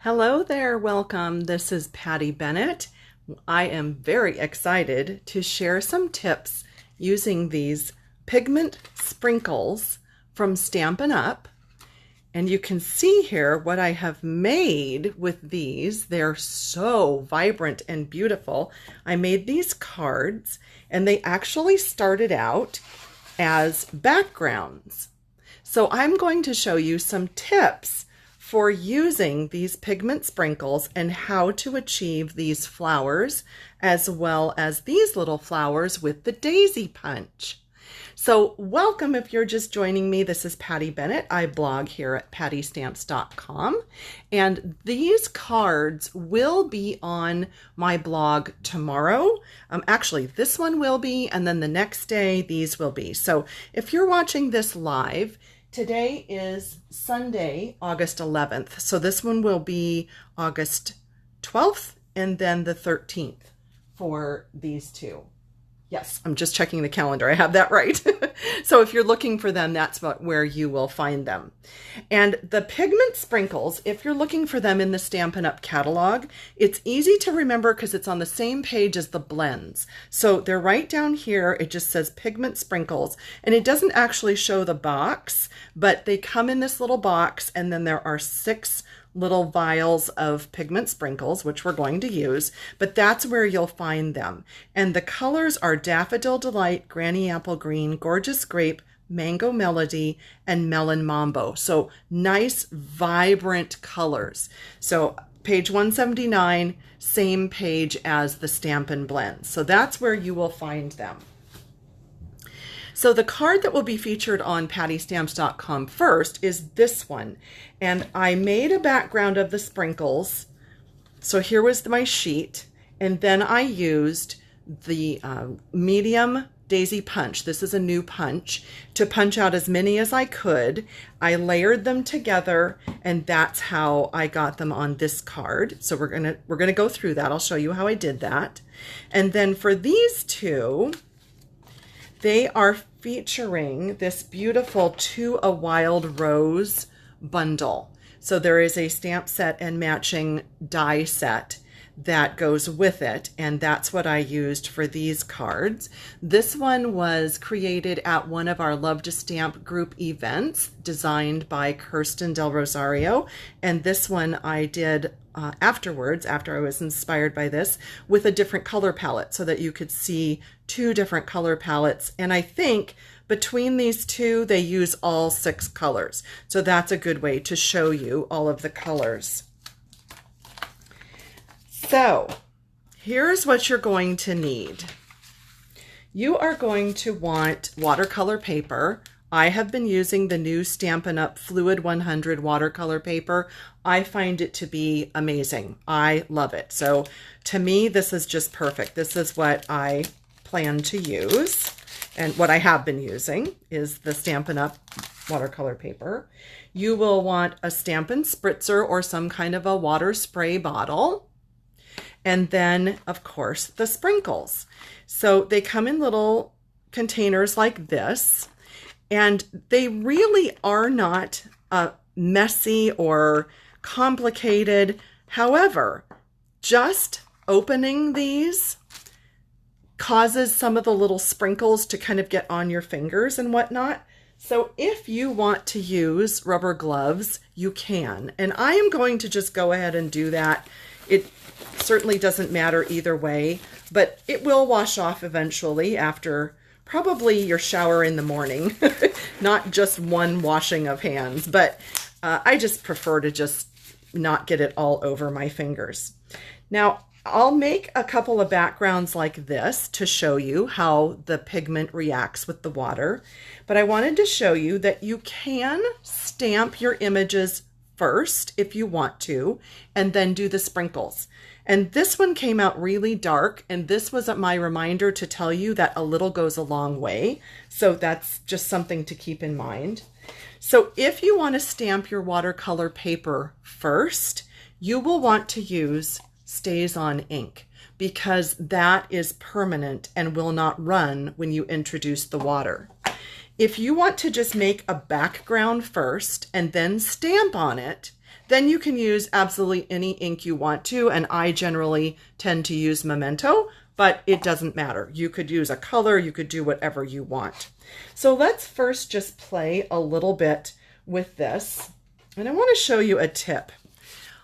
Hello there, welcome. This is Patty Bennett. I am very excited to share some tips using these pigment sprinkles from Stampin' Up. And you can see here what I have made with these. They're so vibrant and beautiful. I made these cards and they actually started out as backgrounds. So I'm going to show you some tips for using these pigment sprinkles and how to achieve these flowers as well as these little flowers with the daisy punch. So welcome if you're just joining me. This is Patty Bennett. I blog here at pattystamps.com, and these cards will be on my blog tomorrow. Actually, this one will be, and then the next day these will be. So if you're watching this live, today is Sunday, August 11th. So this one will be August 12th and then the 13th for these two. Yes, I'm just checking the calendar. I have that right. So if you're looking for them, that's where you will find them. And the pigment sprinkles, if you're looking for them in the Stampin' Up! Catalog, it's easy to remember because it's on the same page as the blends. So they're right down here. It just says pigment sprinkles, and it doesn't actually show the box, but they come in this little box, and then there are 6 little vials of pigment sprinkles, which we're going to use, but that's where you'll find them. And the colors are Daffodil Delight, Granny Apple Green, Gorgeous Grape, Mango Melody, and Melon Mambo. So nice, vibrant colors. So page 179, same page as the Stampin' Blends. So that's where you will find them. So the card that will be featured on pattystamps.com first is this one. And I made a background of the sprinkles. So here was my sheet. And then I used the medium daisy punch. This is a new punch to punch out as many as I could. I layered them together, and that's how I got them on this card. So we're gonna go through that. I'll show you how I did that. And then for these two, they are featuring this beautiful To a Wild Rose bundle. So there is a stamp set and matching die set that goes with it, and that's what I used for these cards. This one was created at one of our Love to Stamp group events designed by Kirsten Del Rosario, and this one I did afterwards, after I was inspired by this, with a different color palette so that you could see 2 different color palettes. And I think between these two, they use all 6 colors. So that's a good way to show you all of the colors. So here's what you're going to need. You are going to want watercolor paper. I have been using the new Stampin' Up! Fluid 100 watercolor paper. I find it to be amazing. I love it. So to me, this is just perfect. This is what I plan to use. And what I have been using is the Stampin' Up! Watercolor paper. You will want a Stampin' Spritzer or some kind of a water spray bottle. And then, of course, the sprinkles. So they come in little containers like this. And they really are not messy or complicated. However, just opening these causes some of the little sprinkles to kind of get on your fingers and whatnot. So if you want to use rubber gloves, you can. And I am going to just go ahead and do that. It certainly doesn't matter either way, but it will wash off eventually after probably your shower in the morning, not just one washing of hands, but I just prefer to just not get it all over my fingers. Now, I'll make a couple of backgrounds like this to show you how the pigment reacts with the water, but I wanted to show you that you can stamp your images first if you want to, and then do the sprinkles. And this one came out really dark, and this was my reminder to tell you that a little goes a long way. So that's just something to keep in mind. So if you want to stamp your watercolor paper first, you will want to use Stays On ink because that is permanent and will not run when you introduce the water. If you want to just make a background first and then stamp on it, Then you can use absolutely any ink you want to, and I generally tend to use Memento, but it doesn't matter. You could use a color, you could do whatever you want. So let's first just play a little bit with this, and I want to show you a tip.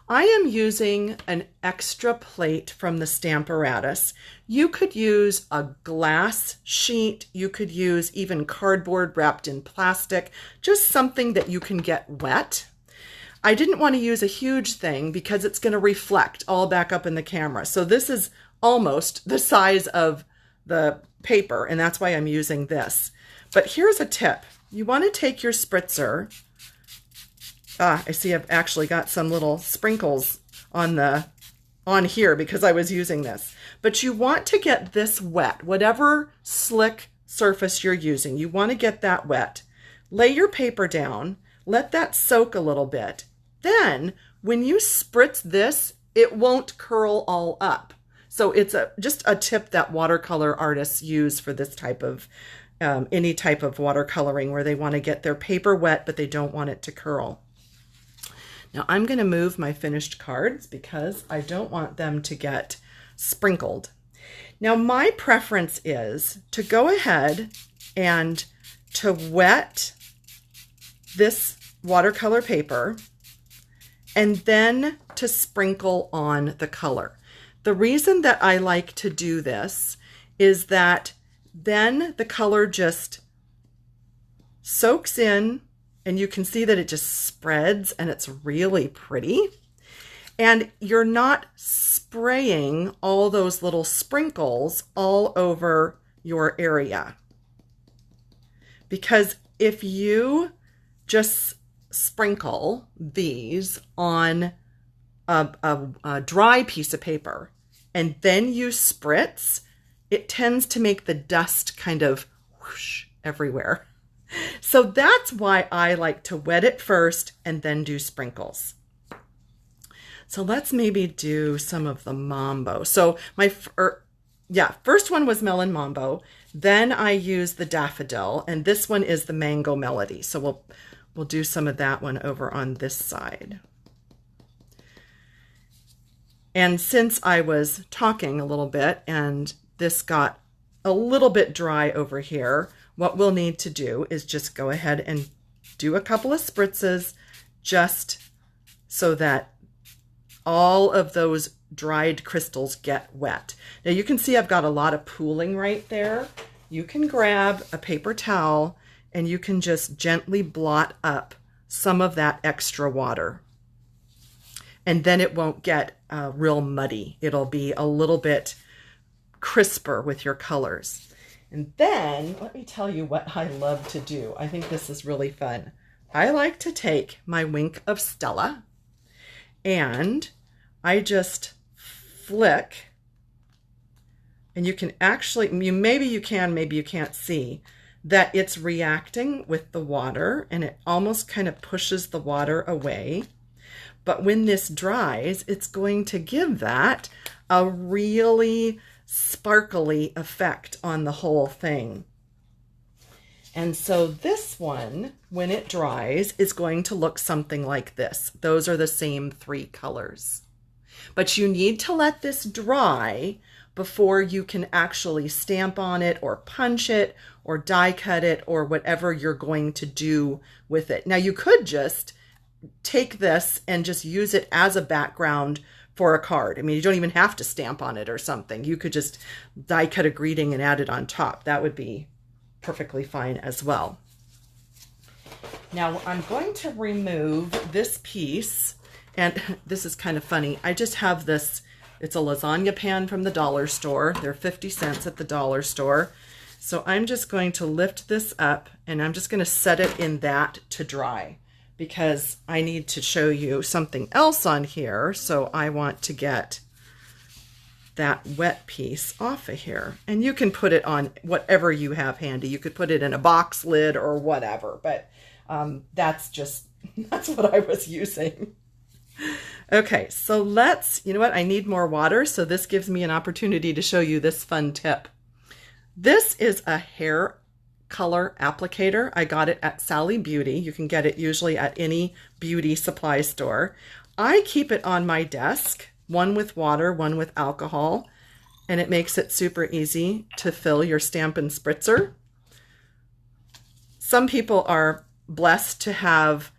I am using an extra plate from the Stamparatus. You could use a glass sheet, you could use even cardboard wrapped in plastic, just something that you can get wet. I didn't want to use a huge thing because it's going to reflect all back up in the camera. So this is almost the size of the paper, and that's why I'm using this. But here's a tip. You want to take your spritzer. I see I've actually got some little sprinkles on here because I was using this. But you want to get this wet, whatever slick surface you're using, you want to get that wet. Lay your paper down, let that soak a little bit. Then when you spritz this, it won't curl all up. So it's just a tip that watercolor artists use for this type of, any type of watercoloring where they want to get their paper wet, but they don't want it to curl. Now I'm going to move my finished cards because I don't want them to get sprinkled. Now my preference is to go ahead and to wet this watercolor paper and then to sprinkle on the color. The reason that I like to do this is that then the color just soaks in, and you can see that it just spreads and it's really pretty. And you're not spraying all those little sprinkles all over your area. Because if you just sprinkle these on a dry piece of paper and then you spritz, it tends to make the dust kind of whoosh everywhere. So that's why I like to wet it first and then do sprinkles. So let's maybe do some of the Mambo. So my first one was Melon Mambo. Then I used the Daffodil, and this one is the Mango Melody. So we'll do some of that one over on this side. And since I was talking a little bit and this got a little bit dry over here, what we'll need to do is just go ahead and do a couple of spritzes just so that all of those dried crystals get wet. Now you can see I've got a lot of pooling right there. You can grab a paper towel and you can just gently blot up some of that extra water. And then it won't get real muddy. It'll be a little bit crisper with your colors. And then let me tell you what I love to do. I think this is really fun. I like to take my Wink of Stella and I just flick, and you can actually, maybe you can, maybe you can't see that it's reacting with the water and it almost kind of pushes the water away. But when this dries, it's going to give that a really sparkly effect on the whole thing. And so this one, when it dries, is going to look something like this. Those are the same three colors. But you need to let this dry before you can actually stamp on it or punch it or die cut it or whatever you're going to do with it. Now you could just take this and just use it as a background for a card. I mean, you don't even have to stamp on it or something. You could just die cut a greeting and add it on top. That would be perfectly fine as well. Now I'm going to remove this piece, and this is kind of funny. I just have this, it's a lasagna pan from the dollar store. They're 50 cents at the dollar store. So I'm just going to lift this up and I'm just going to set it in that to dry, because I need to show you something else on here. So I want to get that wet piece off of here. And you can put it on whatever you have handy. You could put it in a box lid or whatever, but that's what I was using. Okay, so you know what? I need more water, so this gives me an opportunity to show you this fun tip. This is a hair color applicator. I got it at Sally Beauty. You can get it usually at any beauty supply store. I keep it on my desk, one with water, one with alcohol, and it makes it super easy to fill your Stampin' Spritzer. Some people are blessed to have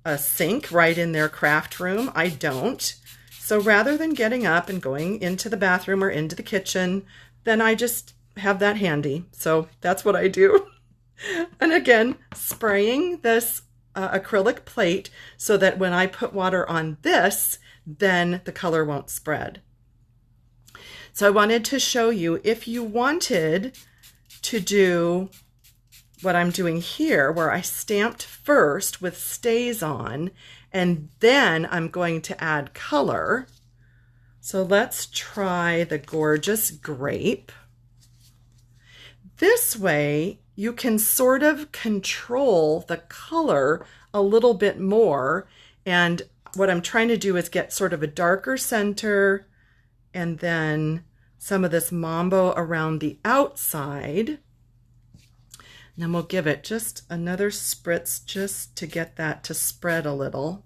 a sink right in their craft room. I don't. So rather than getting up and going into the bathroom or into the kitchen, then I just have that handy. So that's what I do. And again, spraying this acrylic plate so that when I put water on this, then the color won't spread. So I wanted to show you, if you wanted to do what I'm doing here, where I stamped first with stays on, and then I'm going to add color. So let's try the Gorgeous Grape. This way, you can sort of control the color a little bit more. And what I'm trying to do is get sort of a darker center and then some of this mambo around the outside. And then we'll give it just another spritz just to get that to spread a little.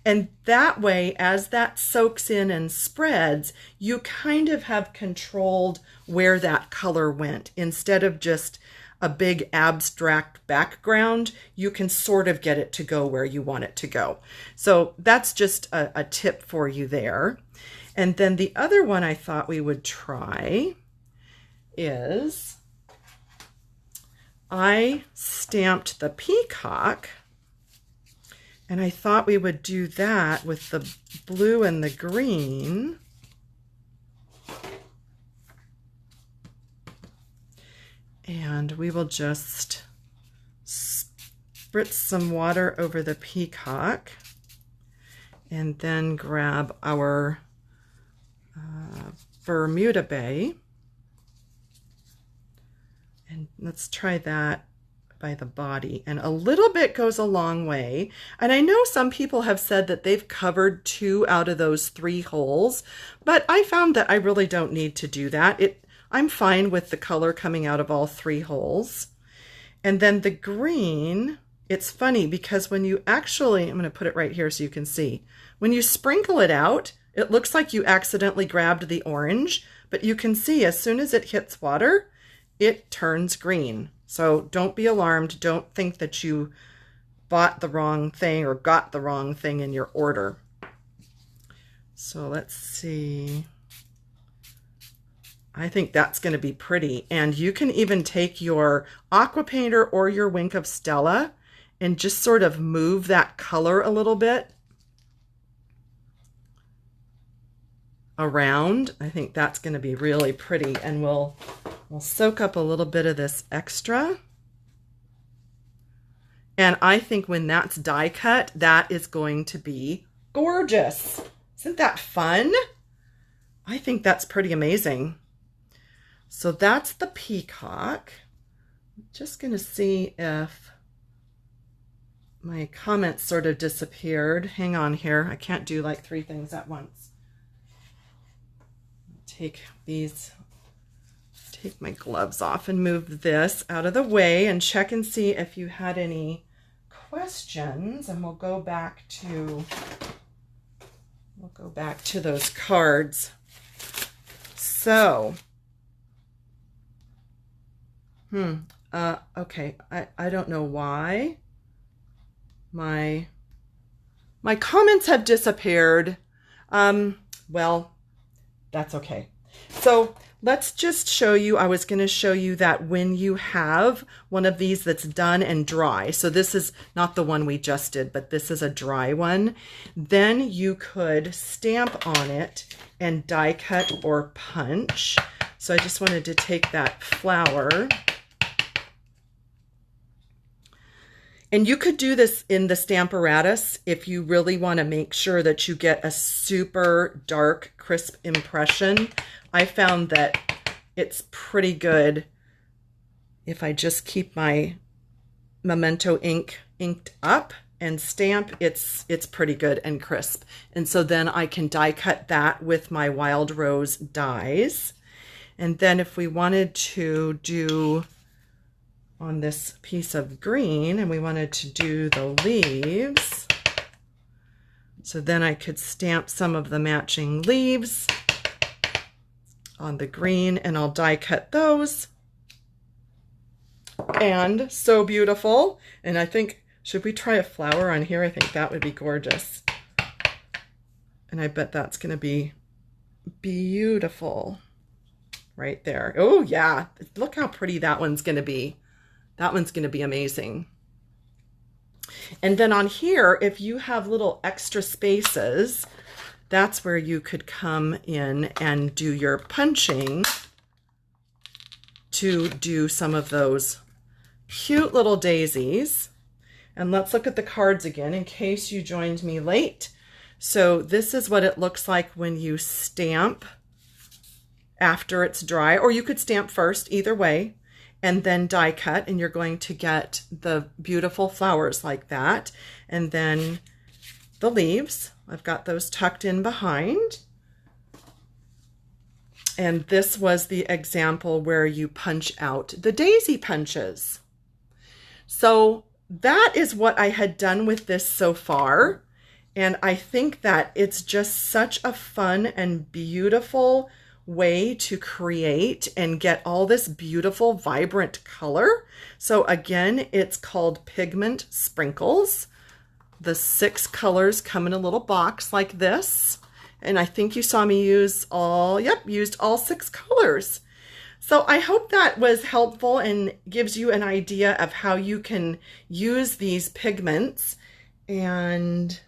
And that way, as that soaks in and spreads, you kind of have controlled where that color went. Instead of just a big abstract background, you can sort of get it to go where you want it to go. So that's just a tip for you there. And then the other one I thought we would try is, I stamped the peacock, and I thought we would do that with the blue and the green. And we will just spritz some water over the peacock and then grab our Bermuda Bay. And let's try that by the body. And a little bit goes a long way. And I know some people have said that they've covered 2 out of those 3 holes, but I found that I really don't need to do that. I'm fine with the color coming out of all 3 holes. And then the green, it's funny because when you actually, I'm going to put it right here so you can see, when you sprinkle it out, it looks like you accidentally grabbed the orange, but you can see as soon as it hits water, it turns green. So don't be alarmed. Don't think that you bought the wrong thing or got the wrong thing in your order. So let's see. I think that's going to be pretty. And you can even take your aqua painter or your Wink of Stella and just sort of move that color a little bit around. I think that's going to be really pretty. And we'll soak up a little bit of this extra. And I think when that's die cut, that is going to be gorgeous. Isn't that fun? I think that's pretty amazing. So that's the peacock. I'm just going to see if my comments sort of disappeared. Hang on here. I can't do like 3 things at once. Take my gloves off and move this out of the way and check and see if you had any questions, and we'll go back to those cards. So okay, I don't know why my comments have disappeared. Well, that's okay. So let's just show you, I was going to show you that when you have one of these that's done and dry, so this is not the one we just did, but this is a dry one, then you could stamp on it and die cut or punch. So I just wanted to take that flower. And you could do this in the Stamparatus if you really want to make sure that you get a super dark, crisp impression. I found that it's pretty good if I just keep my Memento ink inked up and stamp. It's pretty good and crisp. And so then I can die cut that with my Wild Rose dies. And then if we wanted to do on this piece of green, and we wanted to do the leaves. So then I could stamp some of the matching leaves on the green, and I'll die cut those. And so beautiful. And I think, should we try a flower on here? I think that would be gorgeous. And I bet that's going to be beautiful right there. Oh yeah, look how pretty that one's going to be. That one's going to be amazing. And then on here, if you have little extra spaces, that's where you could come in and do your punching to do some of those cute little daisies. And let's look at the cards again in case you joined me late. So this is what it looks like when you stamp after it's dry, or you could stamp first, either way, and then die cut, and you're going to get the beautiful flowers like that. And then the leaves, I've got those tucked in behind. And this was the example where you punch out the daisy punches. So that is what I had done with this so far. And I think that it's just such a fun and beautiful way to create and get all this beautiful, vibrant color. So again, it's called Pigment Sprinkles. The 6 colors come in a little box like this. And I think you saw me use used all 6 colors. So I hope that was helpful and gives you an idea of how you can use these pigments. And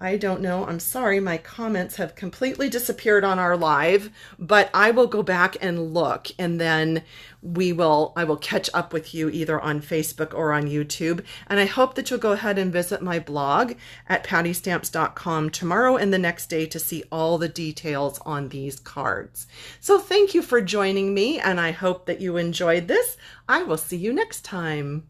I don't know, I'm sorry, my comments have completely disappeared on our live, but I will go back and look, and then I will catch up with you either on Facebook or on YouTube. And I hope that you'll go ahead and visit my blog at pattystamps.com tomorrow and the next day to see all the details on these cards. So thank you for joining me, and I hope that you enjoyed this. I will see you next time.